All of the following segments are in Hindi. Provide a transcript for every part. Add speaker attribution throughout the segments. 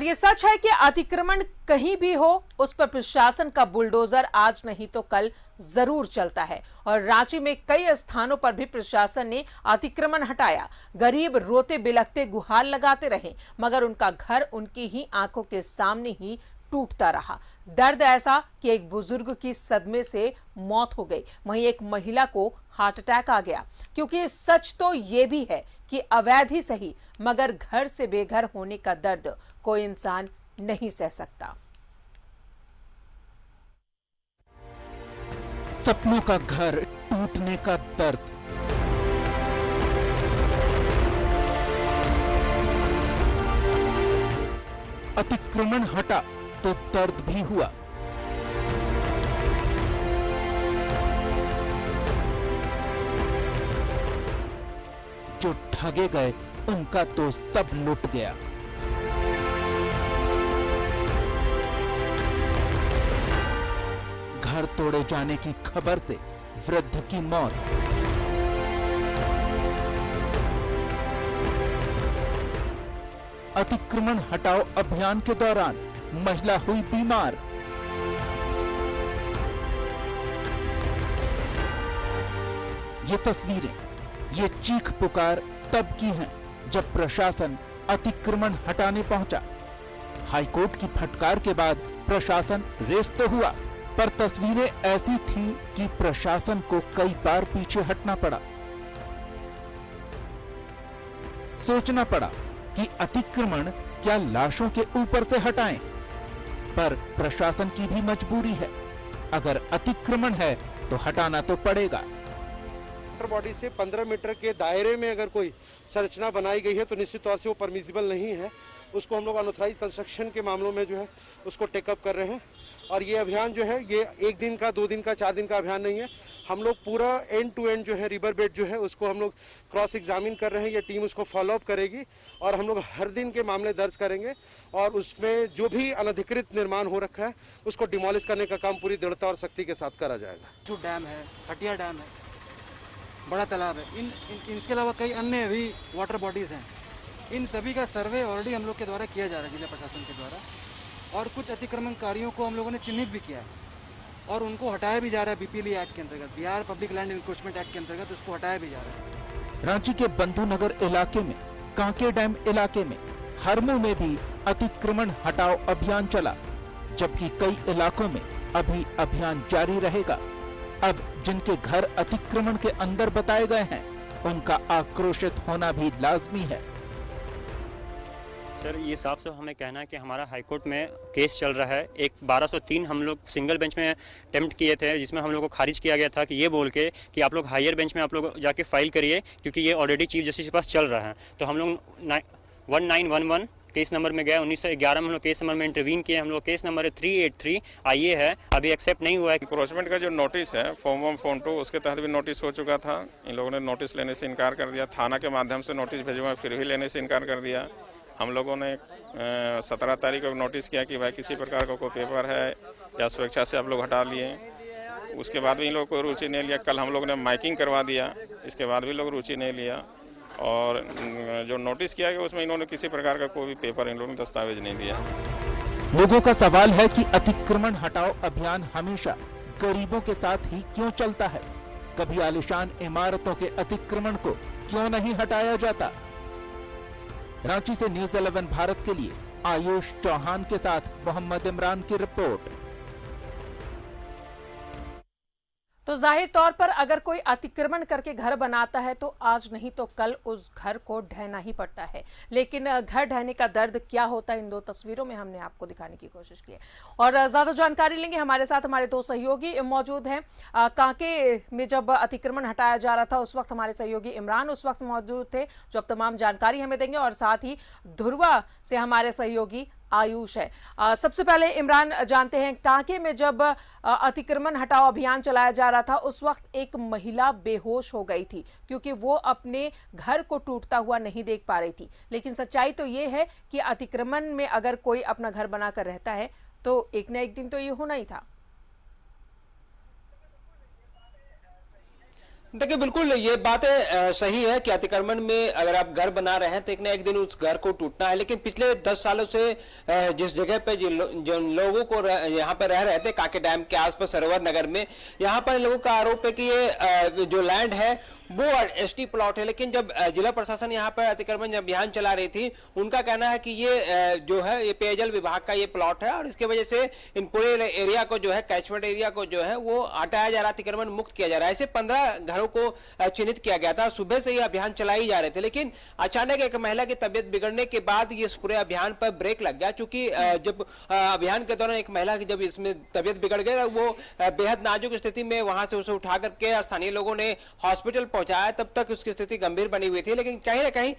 Speaker 1: ये सच है कि अतिक्रमण कहीं भी हो उस पर प्रशासन का बुलडोजर आज नहीं तो कल जरूर चलता है और रांची में कई स्थानों पर भी प्रशासन ने अतिक्रमण हटाया। गरीब रोते बिलखते गुहार लगाते रहे मगर उनका घर उनकी ही आंखों के सामने ही टूटता रहा। दर्द ऐसा कि एक बुजुर्ग की सदमे से मौत हो गई, वहीं एक महिला को हार्ट अटैक आ गया। क्योंकि सच तो ये भी है कि अवैध ही सही मगर घर से बेघर होने का दर्द कोई इंसान नहीं सह सकता।
Speaker 2: सपनों का घर टूटने का दर्द, अतिक्रमण हटा तो दर्द भी हुआ। जो ठगे गए उनका तो सब लुट गया। घर तोड़े जाने की खबर से वृद्ध की मौत, अतिक्रमण हटाओ अभियान के दौरान महिला हुई बीमार। ये तस्वीरें, ये चीख पुकार तब की हैं जब प्रशासन अतिक्रमण हटाने पहुंचा। हाईकोर्ट की फटकार के बाद प्रशासन रेस तो हुआ पर तस्वीरें ऐसी थीं कि प्रशासन को कई बार पीछे हटना पड़ा। सोचना पड़ा कि अतिक्रमण क्या लाशों के ऊपर से हटाएं, पर प्रशासन की भी मजबूरी है। अगर अतिक्रमण है तो हटाना तो पड़ेगा।
Speaker 3: वाटर बॉडी से 15 मीटर के दायरे में अगर कोई संरचना बनाई गई है तो निश्चित तौर से वो परमिसिबल नहीं है। उसको हम लोग अनऑथराइज्ड कंस्ट्रक्शन के मामलों में जो है उसको टेकअप कर रहे हैं। और ये अभियान जो है ये 1 दिन का, 2 दिन का, 4 दिन का अभियान नहीं है। हम लोग पूरा एंड टू एंड जो है रिवर बेड जो है उसको हम लोग क्रॉस एग्जामिन कर रहे हैं। ये टीम उसको फॉलोअप करेगी और हम लोग हर दिन के मामले दर्ज करेंगे और उसमें जो भी अनधिकृत निर्माण हो रखा है उसको डिमोलिश करने का काम पूरी दृढ़ता और सख्ती के साथ करा जाएगा।
Speaker 4: जो डैम है, हटिया डैम है, बड़ा तालाब है, इनके अलावा कई अन्य भी वाटर बॉडीज़ हैं। इन सभी का सर्वे ऑलरेडी हम लोग के द्वारा किया जा रहा है, जिला प्रशासन के द्वारा। और कुछ अतिक्रमणकारियों को हम लोगों ने चिन्हित भी किया है और उनको हटाया भी जा रहा है। बीपीएल एक्ट के अंतर्गत, Bihar public land encroachment act के अंतर्गत उसको हटाया भी जा रहा है।
Speaker 2: रांची के बंधु नगर इलाके में, कांके डैम इलाके में, हरमू में भी अतिक्रमण हटाओ अभियान चला, जबकि कई इलाकों में अभी अभियान जारी रहेगा। अब जिनके घर अतिक्रमण के अंदर बताए गए हैं उनका आक्रोशित होना भी लाजमी है।
Speaker 5: सर, ये साफ साफ हमें कहना है कि हमारा हाईकोर्ट में केस चल रहा है। एक 1203 हम लोग सिंगल बेंच में अटेम्प्ट किए थे, जिसमें हम लोग को खारिज किया गया था कि ये बोल के कि आप लोग हायर बेंच में आप लोग जाके फाइल करिए क्योंकि ये ऑलरेडी चीफ जस्टिस के पास चल रहा है। तो हम लोग 1911 केस नंबर में गए। 1911 में हम लोग केस नंबर में इंटरवीन किए। हम लोग केस नंबर 383 आईए है, अभी एक्सेप्ट नहीं हुआ है।
Speaker 6: इंक्रोचमेंट का जो नोटिस है फॉर्म 1 फॉर्म 2 उसके तहत भी नोटिस हो चुका था। इन लोगों ने नोटिस लेने से इनकार कर दिया। थाना के माध्यम से नोटिस भिजवाए फिर भी लेने से इनकार कर दिया। हम लोगों ने 17 तारीख को नोटिस किया कि भाई किसी प्रकार का कोई पेपर है या स्वेच्छा से आप लोग हटा लिए। उसके बाद भी इन लोगों को रुचि नहीं लिया। कल हम लोग ने माइकिंग करवा दिया, इसके बाद भी लोग रुचि नहीं लिया। और जो नोटिस किया गया उसमें इन्होंने किसी प्रकार का कोई भी पेपर, इन लोगों ने दस्तावेज नहीं दिया।
Speaker 2: लोगों का सवाल है कि अतिक्रमण हटाओ अभियान हमेशा गरीबों के साथ ही क्यों चलता है? कभी आलीशान इमारतों के अतिक्रमण को क्यों नहीं हटाया जाता? रांची से न्यूज़ 11 भारत के लिए आयुष चौहान के साथ मोहम्मद इमरान की रिपोर्ट।
Speaker 1: तो जाहिर तौर पर अगर कोई अतिक्रमण करके घर बनाता है तो आज नहीं तो कल उस घर को ढहना ही पड़ता है। लेकिन घर ढहने का दर्द क्या होता है इन 2 तस्वीरों में हमने आपको दिखाने की कोशिश की है। और ज्यादा जानकारी लेंगे, हमारे साथ हमारे 2 सहयोगी मौजूद हैं। कांके में जब अतिक्रमण हटाया जा रहा था उस वक्त हमारे सहयोगी इमरान उस वक्त मौजूद थे जो अब तमाम जानकारी हमें देंगे, और साथ ही धुरवा से हमारे सहयोगी आयुष है। सबसे पहले इमरान जानते हैं, कांके में जब अतिक्रमण हटाओ अभियान चलाया जा रहा था उस वक्त एक महिला बेहोश हो गई थी क्योंकि वो अपने घर को टूटता हुआ नहीं देख पा रही थी। लेकिन सच्चाई तो ये है कि अतिक्रमण में अगर कोई अपना घर बनाकर रहता है तो एक ना एक दिन तो ये होना ही था।
Speaker 7: देखिए बिल्कुल ये बात सही है कि अतिक्रमण में अगर आप घर बना रहे हैं तो एक ना एक दिन उस घर को टूटना है। लेकिन पिछले 10 सालों से जिस जगह पे जिन लोगों को यहाँ पर रह रहे थे काके डैम के आसपास सरोवर नगर में, यहाँ पर लोगों का आरोप है कि ये जो लैंड है वो एसटी प्लॉट है। लेकिन जब जिला प्रशासन यहाँ पर अतिक्रमण अभियान चला रही थी, उनका कहना है कि ये जो है ये पेयजल विभाग का ये प्लॉट है और इसकी वजह से इन पूरे एरिया को जो है कैचमेंट एरिया को जो है वो हटाया जा रहा है, अतिक्रमण मुक्त किया जा रहा है। ऐसे 15 घरों को चिन्हित किया गया था। सुबह से ये अभियान चलाई जा रहे थे, लेकिन अचानक एक महिला की तबियत बिगड़ने के बाद ये पूरे अभियान पर ब्रेक लग गया। चूंकि जब अभियान के दौरान एक महिला की जब इसमें तबियत बिगड़ गई, वो बेहद नाजुक स्थिति में वहां से उसे उठा करके स्थानीय लोगों ने हॉस्पिटल पहुंचाया, तब तक उसकी स्थिति गंभीर बनी हुई थी। लेकिन कहीं ना कहीं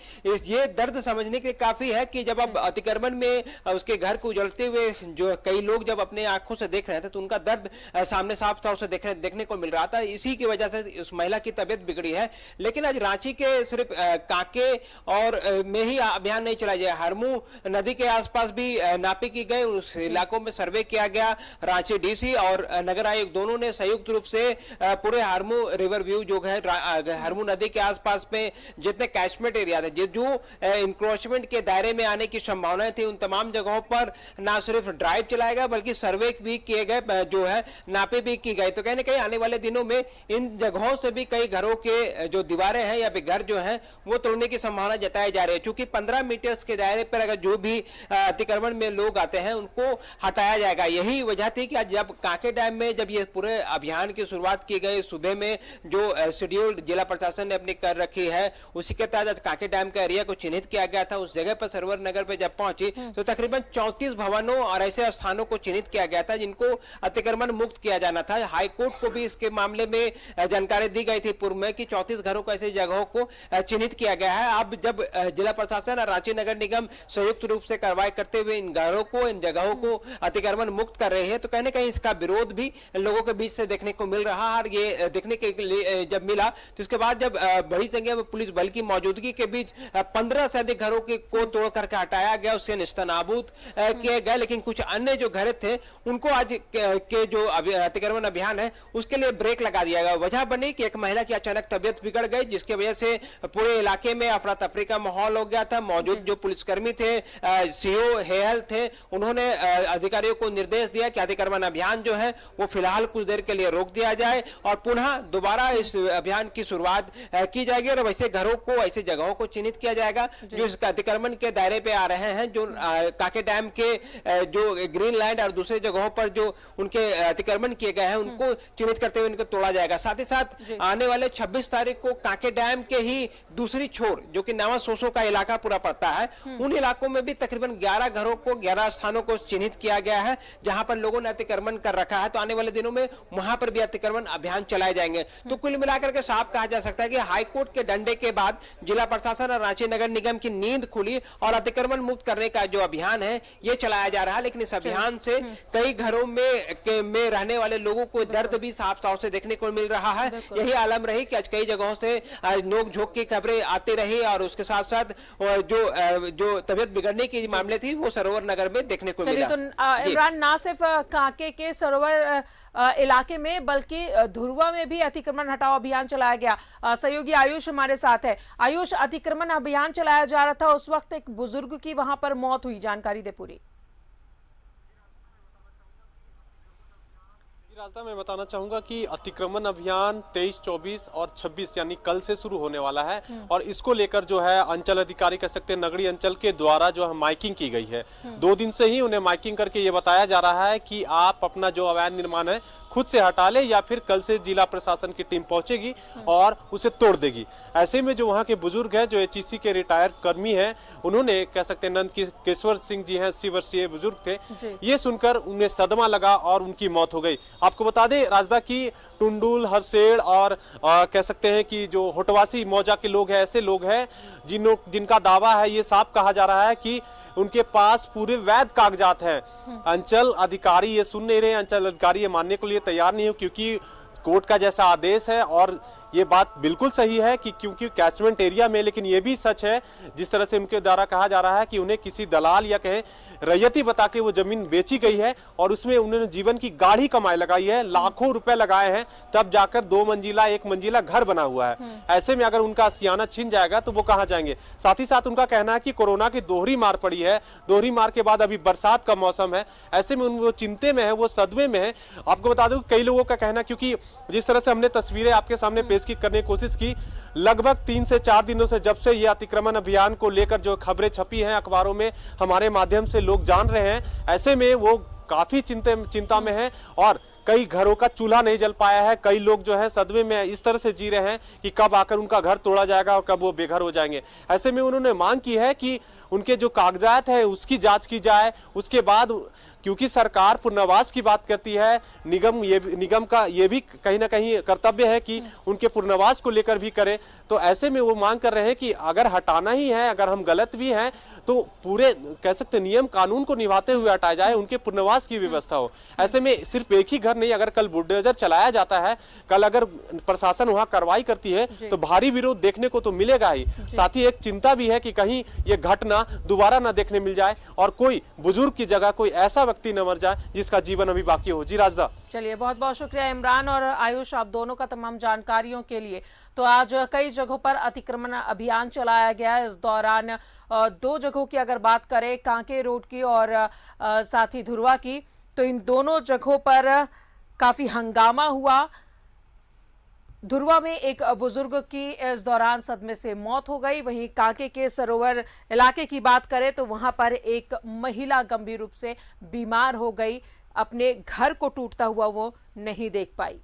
Speaker 7: ये दर्द समझने के काफी है कि जब अब अतिक्रमण में उसके घर को उजड़ते हुए जो कई लोग जब अपने आंखों से देख रहे थे तो उनका दर्द सामने साफ साफ से देखने को मिल रहा था। इसी की वजह से उस महिला की तबियत बिगड़ी है। लेकिन आज रांची के सिर्फ काके और में ही अभियान नहीं चलाया गया, हरमू नदी के आसपास भी नापी की गई, उस इलाकों में सर्वे किया गया। रांची डीसी और नगर आयुक्त दोनों ने संयुक्त रूप से पूरे हरमू रिवर व्यू जो है हरमू नदी के आसपास में जितने कैचमेंट एरिया थे, जो इंक्रोचमेंट के दायरे में आने की संभावनाएं थी, उन तमाम जगहों पर ना सिर्फ ड्राइव चलाया गया बल्कि सर्वे भी किए गए, जो है नापे भी की गई। तो कहीं ना कहीं आने वाले दिनों में इन जगहों से भी कई घरों के जो दीवारें हैं या फिर घर जो है वो तोड़ने की संभावना जताई जा रही है। चूंकि 15 मीटर के दायरे पर अगर जो भी अतिक्रमण में लोग आते हैं उनको हटाया जाएगा। यही वजह थी कि आज जब काके डैम में जब ये पूरे अभियान की शुरुआत की गई, सुबह में जो शेड्यूल जिला प्रशासन ने अपनी कर रखी है उसी के तहत आज काके डैम का एरिया को चिन्हित किया गया था। उस जगह पर सरोवर नगर पे जब पहुंची तो तकरीबन 34 भवनों और ऐसे स्थानों को चिन्हित किया गया था जिनको अतिक्रमण मुक्त किया जाना था। हाईकोर्ट को भी इसके मामले में जानकारी दी गई थी पूर्व में कि 34 घरों को ऐसी जगहों को चिन्हित किया गया है। अब जब जिला प्रशासन और रांची नगर निगम संयुक्त रूप से कार्रवाई करते हुए इन घरों को इन जगहों को अतिक्रमण मुक्त कर रहे हैं तो कहीं ना कहीं इसका विरोध भी लोगों के बीच से देखने को मिल रहा है। और ये देखने के लिए जब मिला तो इसके बाद जब बड़ी संख्या में पुलिस बल की मौजूदगी के बीच 15 से अधिक घरों को तोड़ करके हटाया गया, उसके निस्तनाबूद किए गए। लेकिन कुछ अन्य जो घर थे उनको आज के जो अतिक्रमण अभियान है उसके लिए ब्रेक लगा दिया गया। वजह बनी कि एक महिला की अचानक तबियत बिगड़ गई, जिसकी वजह से पूरे इलाके में अफरा तफरी का माहौल हो गया था। मौजूद जो पुलिसकर्मी थे, सीओ हेल्थ थे, उन्होंने अधिकारियों को निर्देश दिया कि अतिक्रमण अभियान जो है वो फिलहाल कुछ देर के लिए रोक दिया जाए और पुनः दोबारा इस अभियान की शुरुआत की जाएगी और वैसे घरों को ऐसे जगहों को चिन्हित किया जाएगा जो इस अतिक्रमण के दायरे पे आ रहे हैं, जो काके डैम के जो ग्रीन लैंड और दूसरे जगहों पर जो उनके अतिक्रमण किए गए हैं उनको चिन्हित करते हुए उनको तोड़ा जाएगा। साथ ही साथ आने वाले 26 तारीख को काके डैम के ही दूसरी छोर जो कि नवा सोसो का इलाका पूरा पड़ता है, उन इलाकों में भी तकरीबन 11 घरों को 11 स्थानों को चिन्हित किया गया है जहां पर लोगों ने अतिक्रमण कर रखा है। तो आने वाले दिनों में वहां पर भी अतिक्रमण अभियान चलाए जाएंगे। तो कुल मिलाकर के साफ कहा जा सकता है कि हाईकोर्ट के डंडे के बाद जिला प्रशासन और रांची नगर निगम की नींद खुली और अतिक्रमण मुक्त करने का जो अभियान है ये चलाया जा रहा है। लेकिन इस अभियान से कई घरों में रहने वाले लोगों को दर्द भी साफ साफ से देखने को मिल रहा है। यही आलम रही कि आज कई जगहों से नोक झोंक की खबरें आती रही और उसके साथ साथ जो तबियत बिगड़ने की मामले थी वो सरोवर नगर में देखने को मिला।
Speaker 1: तो इमरान, ना सिर्फ काके के सरोवर इलाके में बल्कि धुरवा में भी अतिक्रमण हटाओ अभियान चलाया गया। सहयोगी आयुष हमारे साथ है। आयुष, अतिक्रमण अभियान चलाया जा रहा था, उस वक्त एक बुजुर्ग की वहां पर मौत हुई, जानकारी दे पूरी।
Speaker 8: रास्ता मैं बताना चाहूंगा कि अतिक्रमण अभियान 23, 24 और 26 यानी कल से शुरू होने वाला है और इसको लेकर जो है अंचल अधिकारी कह सकते हैं नगरीय अंचल के द्वारा जो है माइकिंग की गई है। 2 दिन से ही उन्हें माइकिंग करके ये बताया जा रहा है कि आप अपना जो अवैध निर्माण है खुद से हटा ले या फिर कल से जिला प्रशासन की टीम पहुंचेगी और उसे तोड़ देगी। ऐसे में जो वहाँ के बुजुर्ग है जो HEC के रिटायर्ड कर्मी है, उन्होंने कह सकते हैं नंद केशवर सिंह जी हैं, 80 वर्षीय बुजुर्ग थे, ये सुनकर उन्हें सदमा लगा और उनकी मौत हो गई। आपको बता दें राजदा की टुंडुल, हरसेड़ और कह सकते हैं कि जो होटवासी मौजा के लोग हैं, ऐसे लोग हैं जिनका दावा है, ये साफ कहा जा रहा है कि उनके पास पूरे वैध कागजात हैं। अंचल अधिकारी ये सुन नहीं रहे, अंचल अधिकारी ये मानने के लिए तैयार नहीं हो क्योंकि कोर्ट का जैसा आदेश है और ये बात बिल्कुल सही है कि क्योंकि कैचमेंट एरिया में, लेकिन ये भी सच है जिस तरह से उनके द्वारा कहा जा रहा है कि उन्हें किसी दलाल या कहें रैयती बता के वो जमीन बेची गई है और उसमें उन्होंने जीवन की गाढ़ी कमाई लगाई है, लाखों रुपए लगाए हैं, तब जाकर 2 मंजिला 1 मंजिला घर बना हुआ है। ऐसे में अगर उनका सियाना छिन जाएगा तो वो कहां जाएंगे। साथ ही साथ उनका कहना है कि कोरोना की दोहरी मार पड़ी है, दोहरी मार के बाद अभी बरसात का मौसम है, ऐसे में वो चिंते में है, वो सदमे में है। आपको बता दूं कई लोगों का कहना, क्योंकि जिस तरह से हमने तस्वीरें आपके सामने पेश करने की कोशिश की, लगभग 3 से 4 दिनों से जब से ये अतिक्रमण अभियान को लेकर जो खबरें छपी हैं अखबारों में, हमारे माध्यम से लोग जान रहे हैं, ऐसे में वो काफी चिंता में है और कई घरों का चूल्हा नहीं जल पाया है। कई लोग जो है सदमे में इस तरह से जी रहे हैं कि कब आकर उनका घर तोड़ा जाएगा और कब वो बेघर हो जाएंगे। ऐसे में उन्होंने मांग की है कि उनके जो कागजात है उसकी जांच की जाए, उसके बाद क्योंकि सरकार पुनर्वास की बात करती है, निगम का ये भी कहीं ना कहीं कर्तव्य है कि उनके पुनर्वास को लेकर भी करे। तो ऐसे में वो मांग कर रहे हैं कि अगर हटाना ही है, अगर हम गलत भी हैं तो पूरे कह सकते नियम कानून को निभाते हुए हटाया जाए, उनके पुनर्वास की व्यवस्था हो। ऐसे में सिर्फ एक ही घर नहीं, अगर कल बुलडोजर चलाया जाता है, कल अगर प्रशासन वहां कार्रवाई करती है तो भारी विरोध देखने को तो मिलेगा ही। साथ ही एक चिंता भी है कि कहीं ये घटना दोबारा ना देखने मिल जाए और कोई बुजुर्ग की जगह कोई ऐसा व्यक्ति न मर जाए जिसका जीवन अभी बाकी हो। जी राजदा।
Speaker 1: चलिए, बहुत बहुत शुक्रिया इमरान और आयुष, आप दोनों का तमाम जानकारियों के लिए। तो आज कई जगहों पर अतिक्रमण अभियान चलाया गया। इस दौरान 2 जगहों की अगर बात करें, कांके रोड की और साथ ही धुर्वा की, तो इन दोनों जगहों पर काफी हंगामा हुआ। धुर्वा में एक बुजुर्ग की इस दौरान सदमे से मौत हो गई। वहीं कांके के सरोवर इलाके की बात करें तो वहां पर एक महिला गंभीर रूप से बीमार हो गई, अपने घर को टूटता हुआ वो नहीं देख पाई।